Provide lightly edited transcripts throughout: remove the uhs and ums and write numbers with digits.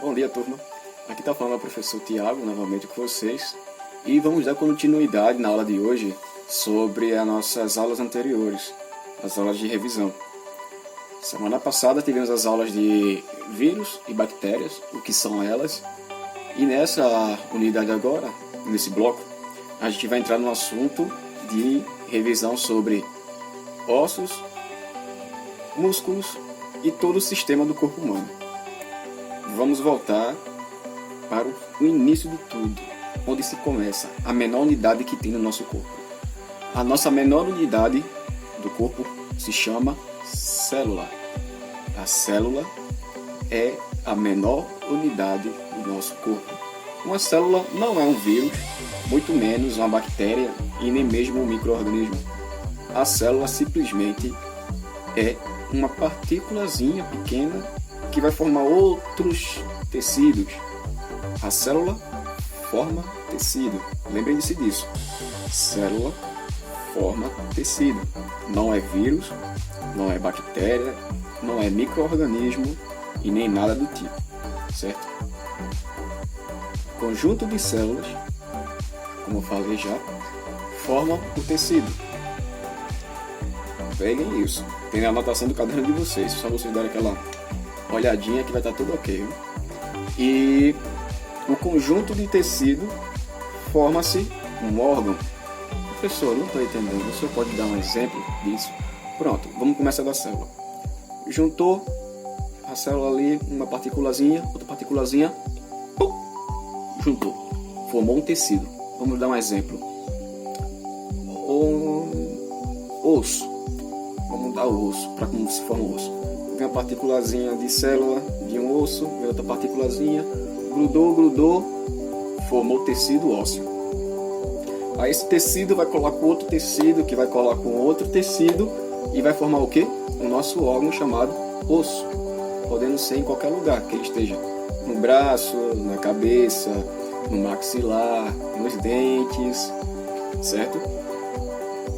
Bom dia, turma. Aqui está falando o professor Tiago, novamente com vocês. E vamos dar continuidade na aula de hoje sobre as nossas aulas anteriores, as aulas de revisão. Semana passada tivemos as aulas de vírus e bactérias, o que são elas. E nessa unidade agora, nesse bloco, a gente vai entrar no assunto de revisão sobre ossos, músculos e todo o sistema do corpo humano. Vamos voltar para o início de tudo, onde se começa a menor unidade que tem no nosso corpo. A nossa menor unidade do corpo se chama célula. A célula é a menor unidade do nosso corpo. Uma célula não é um vírus, muito menos uma bactéria e nem mesmo um micro-organismo. A célula simplesmente é uma partículazinha pequena que vai formar outros tecidos. A célula forma tecido. Lembrem-se disso. Célula forma tecido. Não é vírus, não é bactéria, não é micro-organismo e nem nada do tipo. Certo? Conjunto de células, como eu falei já, formam o tecido. Peguem isso. Tem a anotação do caderno de vocês. Só vocês darem aquela olhadinha que vai estar tudo ok. E o conjunto de tecido forma-se um órgão. Professor, não estou entendendo. O senhor pode dar um exemplo disso? Pronto, vamos começar da célula. Juntou a célula ali, uma partículazinha, outra partículazinha, juntou. Formou um tecido. Vamos dar um exemplo. Osso. Vamos dar o osso, para como se forma o osso. Tem uma partículazinha de célula de um osso, vem outra partículazinha, grudou, formou tecido ósseo. Aí esse tecido vai colar com outro tecido, que vai colar com outro tecido, e vai formar o quê? O nosso órgão chamado osso, podendo ser em qualquer lugar, que ele esteja no braço, na cabeça, no maxilar, nos dentes, certo?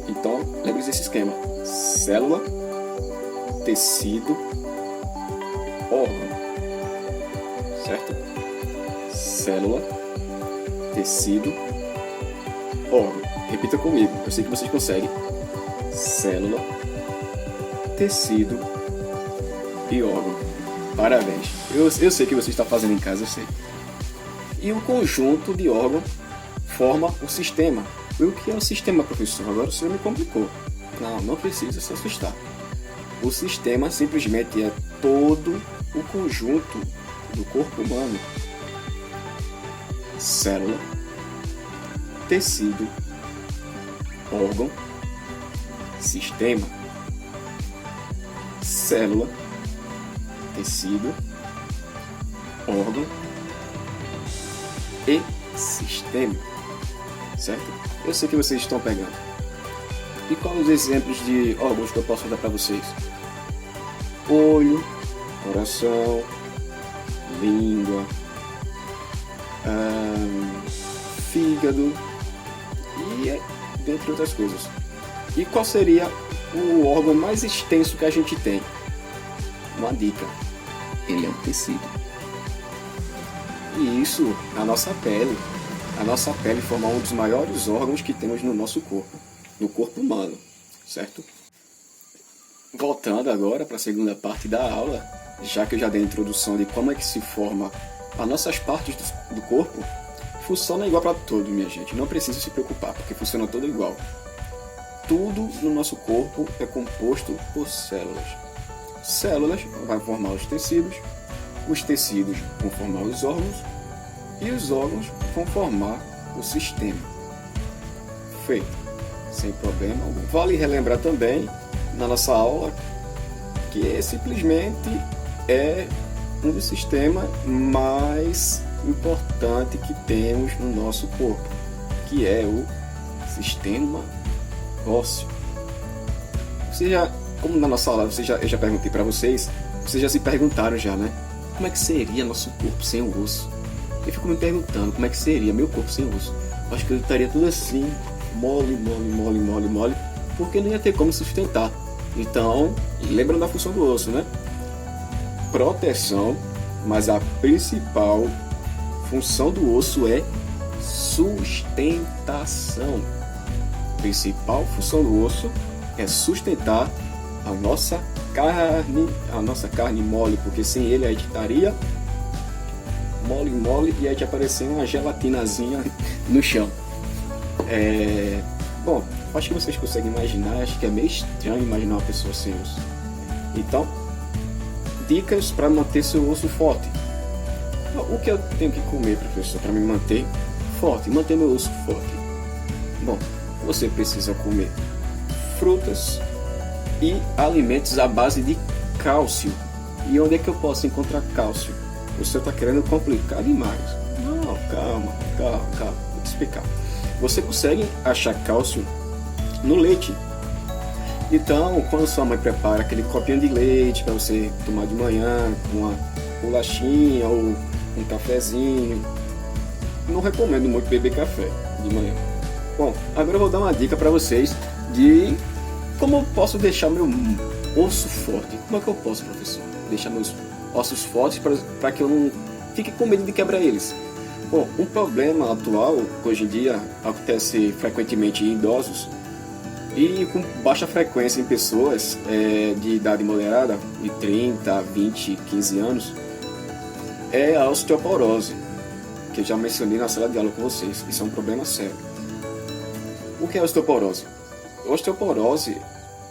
Então, lembre-se desse esquema: célula, tecido, órgão, certo? Célula, tecido, órgão. Repita comigo, eu sei que vocês conseguem. Célula, tecido e órgão. Parabéns. Eu sei que você está fazendo em casa, eu sei. E o conjunto de órgão forma o sistema. E o que é o sistema, professor? Agora o senhor me complicou. Não precisa se assustar. O sistema simplesmente é todo o conjunto do corpo humano. Célula, tecido, órgão, sistema. Célula, tecido, órgão e sistema. Certo? Eu sei que vocês estão pegando. E quais os exemplos de órgãos que eu posso dar para vocês? Olho, coração, língua, fígado e dentre outras coisas. E qual seria o órgão mais extenso que a gente tem? Uma dica: ele é um tecido. E isso na nossa pele. A nossa pele forma um dos maiores órgãos que temos no nosso corpo, no corpo humano, certo? Voltando agora para a segunda parte da aula, já que eu já dei a introdução de como é que se forma as nossas partes do corpo, funciona igual para todos, minha gente. Não precisa se preocupar, porque funciona tudo igual. Tudo no nosso corpo é composto por células. Células vão formar os tecidos vão formar os órgãos, e os órgãos vão formar o sistema. Feito, sem problema algum. Vale relembrar também, na nossa aula, que simplesmente é um dos sistemas mais importantes que temos no nosso corpo, que é o sistema ósseo. Como na nossa aula eu já perguntei para vocês já se perguntaram já, né? Como é que seria nosso corpo sem o osso? Eu fico me perguntando como é que seria meu corpo sem osso. Acho que eu estaria tudo assim, mole, porque não ia ter como sustentar. Então, lembra da função do osso, né? Proteção mas a principal função do osso é sustentação. A principal função do osso é sustentar a nossa carne mole, porque sem ele a gente estaria mole e a gente aparecer uma gelatinazinha no chão. Bom, acho que vocês conseguem imaginar, acho que é meio estranho imaginar uma pessoa sem osso. Então, dicas para manter seu osso forte. O que eu tenho que comer, professor, para me manter forte, manter meu osso forte? Bom, você precisa comer frutas e alimentos à base de cálcio. E onde é que eu posso encontrar cálcio? Você está querendo complicar demais. Não, calma, vou te explicar. Você consegue achar cálcio no leite. Então, quando sua mãe prepara aquele copinho de leite para você tomar de manhã, com uma bolachinha ou um cafezinho, não recomendo muito beber café de manhã. Bom, agora eu vou dar uma dica para vocês de como eu posso deixar meu osso forte. Como é que eu posso, professor, deixar meus ossos fortes para que eu não fique com medo de quebrar eles? Bom, um problema atual, hoje em dia, acontece frequentemente em idosos e com baixa frequência em pessoas de idade moderada, de 30, 20, 15 anos, é a osteoporose, que eu já mencionei na sala de aula com vocês. Isso é um problema sério. O que é osteoporose? Osteoporose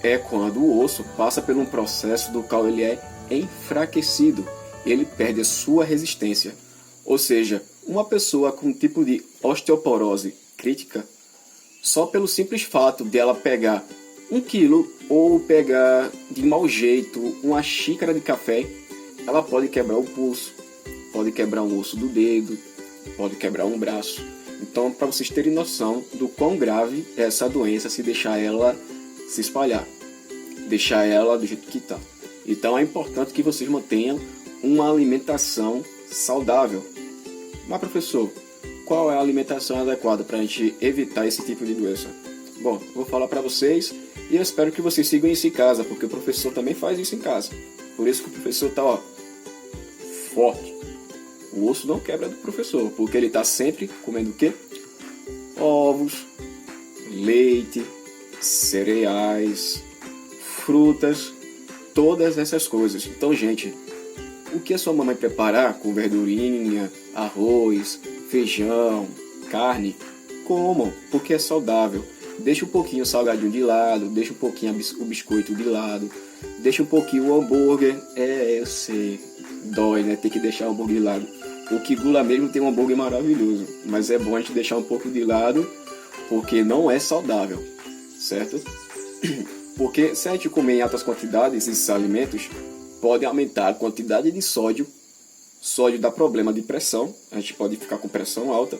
é quando o osso passa por um processo do qual ele é enfraquecido, ele perde a sua resistência. Ou seja, uma pessoa com um tipo de osteoporose crítica, só pelo simples fato de ela pegar 1 quilo ou pegar de mau jeito uma xícara de café, ela pode quebrar o pulso, pode quebrar um osso do dedo, pode quebrar um braço. Então, para vocês terem noção do quão grave é essa doença se deixar ela se espalhar, deixar ela do jeito que está. Então, é importante que vocês mantenham uma alimentação saudável. Mas, professor, qual é a alimentação adequada para a gente evitar esse tipo de doença? Bom, vou falar para vocês e eu espero que vocês sigam isso em casa, porque o professor também faz isso em casa. Por isso que o professor está forte. O osso não quebra do professor, porque ele está sempre comendo o quê? Ovos, leite, cereais, frutas, todas essas coisas. Então, gente, o que a sua mamãe preparar com verdurinha, arroz, feijão, carne, comam, porque é saudável. Deixa um pouquinho o salgadinho de lado, deixa um pouquinho o biscoito de lado, deixa um pouquinho o hambúrguer. Eu sei, dói, né? Tem que deixar o hambúrguer de lado. O que gula mesmo tem um hambúrguer maravilhoso, mas é bom a gente deixar um pouco de lado, porque não é saudável, certo? Porque se a gente comer em altas quantidades esses alimentos, pode aumentar a quantidade de sódio. Sódio dá problema de pressão, a gente pode ficar com pressão alta.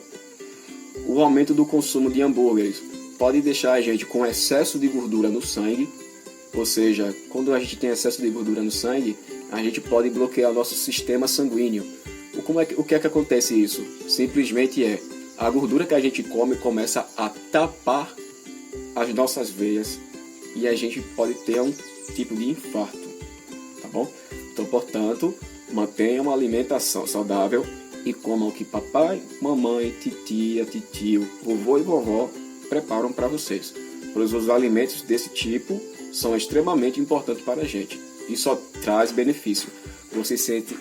O aumento do consumo de hambúrgueres pode deixar a gente com excesso de gordura no sangue, ou seja, quando a gente tem excesso de gordura no sangue, a gente pode bloquear o nosso sistema sanguíneo. O que é que acontece isso? Simplesmente a gordura que a gente come começa a tapar as nossas veias e a gente pode ter um tipo de infarto, tá bom? Então, portanto, mantenha uma alimentação saudável e coma o que papai, mamãe, titia, titio, vovô e vovó preparam para vocês. Pois os alimentos desse tipo são extremamente importantes para a gente e só traz benefício.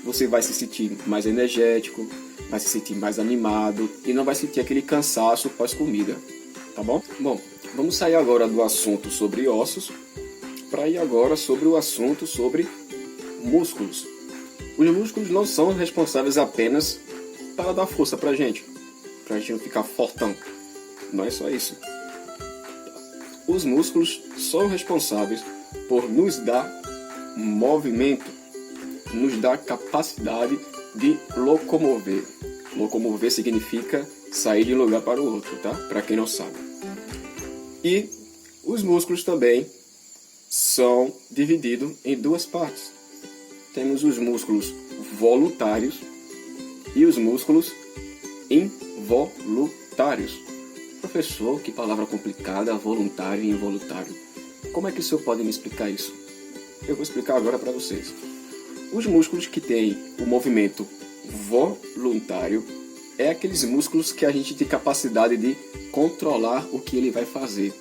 Você vai se sentir mais energético, vai se sentir mais animado e não vai sentir aquele cansaço pós-comida, tá bom? Bom, vamos sair agora do assunto sobre ossos para ir agora sobre o assunto sobre músculos. Os músculos não são responsáveis apenas para dar força pra gente não ficar fortão. Não é só isso. Os músculos são responsáveis por nos dar movimento, nos dar capacidade de locomover. Locomover significa sair de um lugar para o outro, tá? Para quem não sabe. E os músculos também são divididos em duas partes. Temos os músculos voluntários e os músculos involuntários. Professor, que palavra complicada, voluntário e involuntário. Como é que o senhor pode me explicar isso? Eu vou explicar agora para vocês. Os músculos que têm o movimento voluntário é aqueles músculos que a gente tem capacidade de controlar o que ele vai fazer.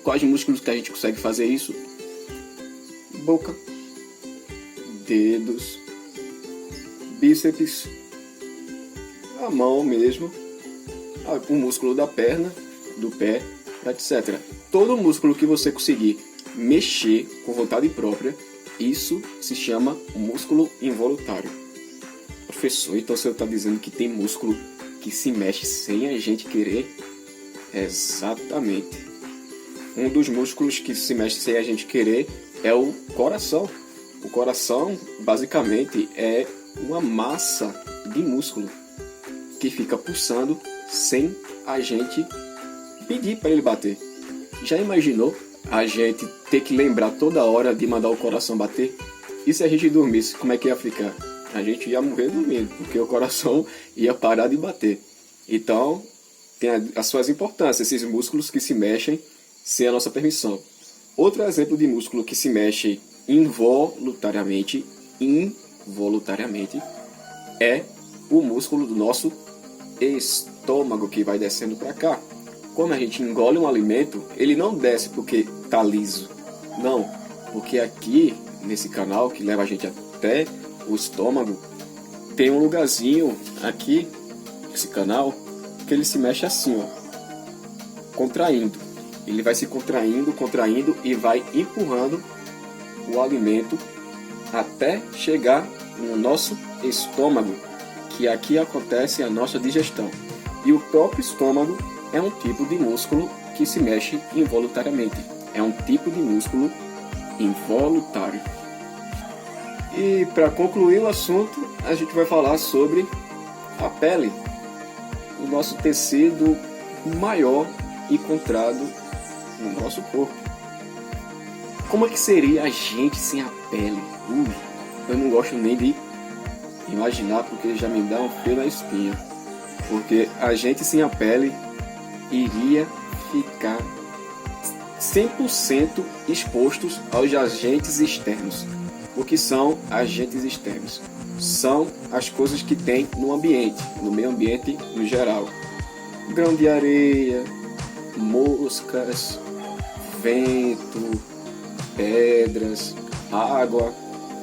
Quais músculos que a gente consegue fazer isso? Boca, dedos, bíceps, a mão mesmo, o músculo da perna, do pé, etc. Todo músculo que você conseguir mexer com vontade própria, isso se chama músculo involuntário. Professor, então você está dizendo que tem músculo que se mexe sem a gente querer? Exatamente. Um dos músculos que se mexe sem a gente querer é o coração. O coração, basicamente, é uma massa de músculo que fica pulsando sem a gente pedir para ele bater. Já imaginou a gente ter que lembrar toda hora de mandar o coração bater? E se a gente dormisse, como é que ia ficar? A gente ia morrer dormindo, porque o coração ia parar de bater. Então, tem as suas importâncias, esses músculos que se mexem sem a nossa permissão. Outro exemplo de músculo que se mexe involuntariamente é o músculo do nosso estômago, que vai descendo para cá. Quando a gente engole um alimento, ele não desce porque está liso. Não, porque aqui, nesse canal que leva a gente até o estômago, tem um lugarzinho aqui, esse canal, que ele se mexe assim, ó, contraindo. Ele vai se contraindo e vai empurrando o alimento até chegar no nosso estômago, que aqui acontece a nossa digestão. E o próprio estômago é um tipo de músculo que se mexe involuntariamente. É um tipo de músculo involuntário. E para concluir o assunto, a gente vai falar sobre a pele, o nosso tecido maior encontrado no nosso corpo. Como é que seria a gente sem a pele? Eu não gosto nem de imaginar, porque já me dá um frio na espinha. Porque a gente sem a pele iria ficar 100% expostos aos agentes externos. O que são agentes externos? São as coisas que tem no ambiente, no meio ambiente no geral. Grão de areia, moscas, vento, pedras, água,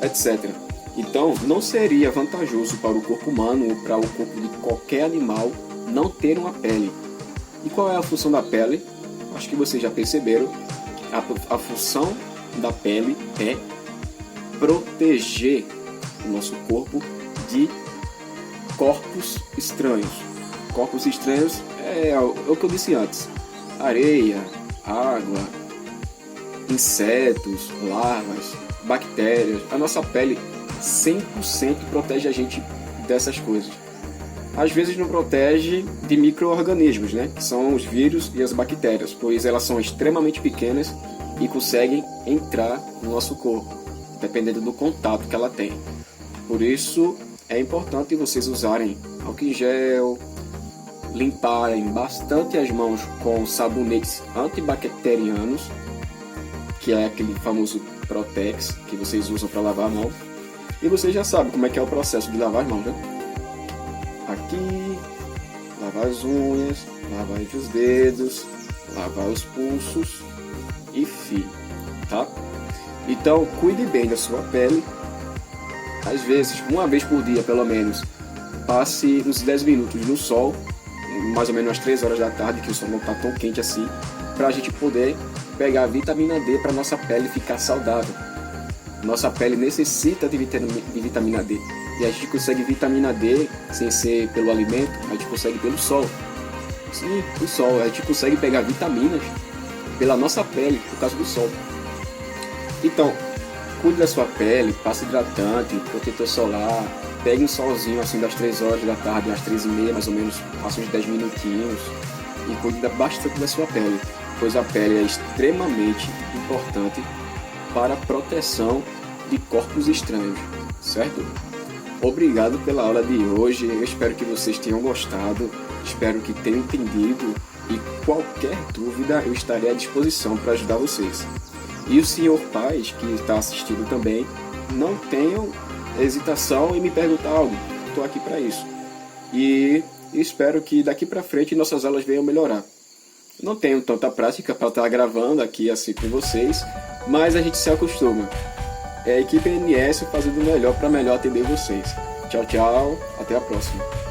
etc. Então, não seria vantajoso para o corpo humano ou para o corpo de qualquer animal não ter uma pele. E qual é a função da pele? Acho que vocês já perceberam. A função da pele é proteger o nosso corpo de corpos estranhos. Corpos estranhos é o que eu disse antes: areia, água, insetos, larvas, bactérias. A nossa pele 100% protege a gente dessas coisas. Às vezes não protege de micro-organismos, né? Que são os vírus e as bactérias, pois elas são extremamente pequenas e conseguem entrar no nosso corpo, dependendo do contato que ela tem. Por isso é importante vocês usarem álcool em gel, limparem bastante as mãos com sabonetes antibacterianos, que é aquele famoso Protex que vocês usam para lavar a mão. E vocês já sabem como é que é o processo de lavar as mãos, né? Aqui, lavar as unhas, lavar entre os dedos, lavar os pulsos e fio, tá? Então, cuide bem da sua pele. Às vezes, uma vez por dia, pelo menos, passe uns 10 minutos no sol, mais ou menos às 3 horas da tarde, que o sol não está tão quente assim, para a gente poder pegar a vitamina D para nossa pele ficar saudável. Nossa pele necessita de vitamina D. E a gente consegue vitamina D sem ser pelo alimento, a gente consegue pelo sol. Sim, o sol. A gente consegue pegar vitaminas pela nossa pele, por causa do sol. Então, cuide da sua pele, passe hidratante, protetor solar, pegue um solzinho assim das 3 horas da tarde às 3h30, mais ou menos, passe uns 10 minutinhos e cuide bastante da sua pele, pois a pele é extremamente importante para a proteção de corpos estranhos, certo? Obrigado pela aula de hoje, eu espero que vocês tenham gostado, espero que tenham entendido e qualquer dúvida eu estarei à disposição para ajudar vocês. E o senhor Paz, que está assistindo também, não tenham hesitação em me perguntar algo. Estou aqui para isso. E espero que daqui para frente nossas aulas venham melhorar. Não tenho tanta prática para estar gravando aqui assim com vocês, mas a gente se acostuma. É a equipe NS fazendo o melhor para melhor atender vocês. Tchau, tchau. Até a próxima.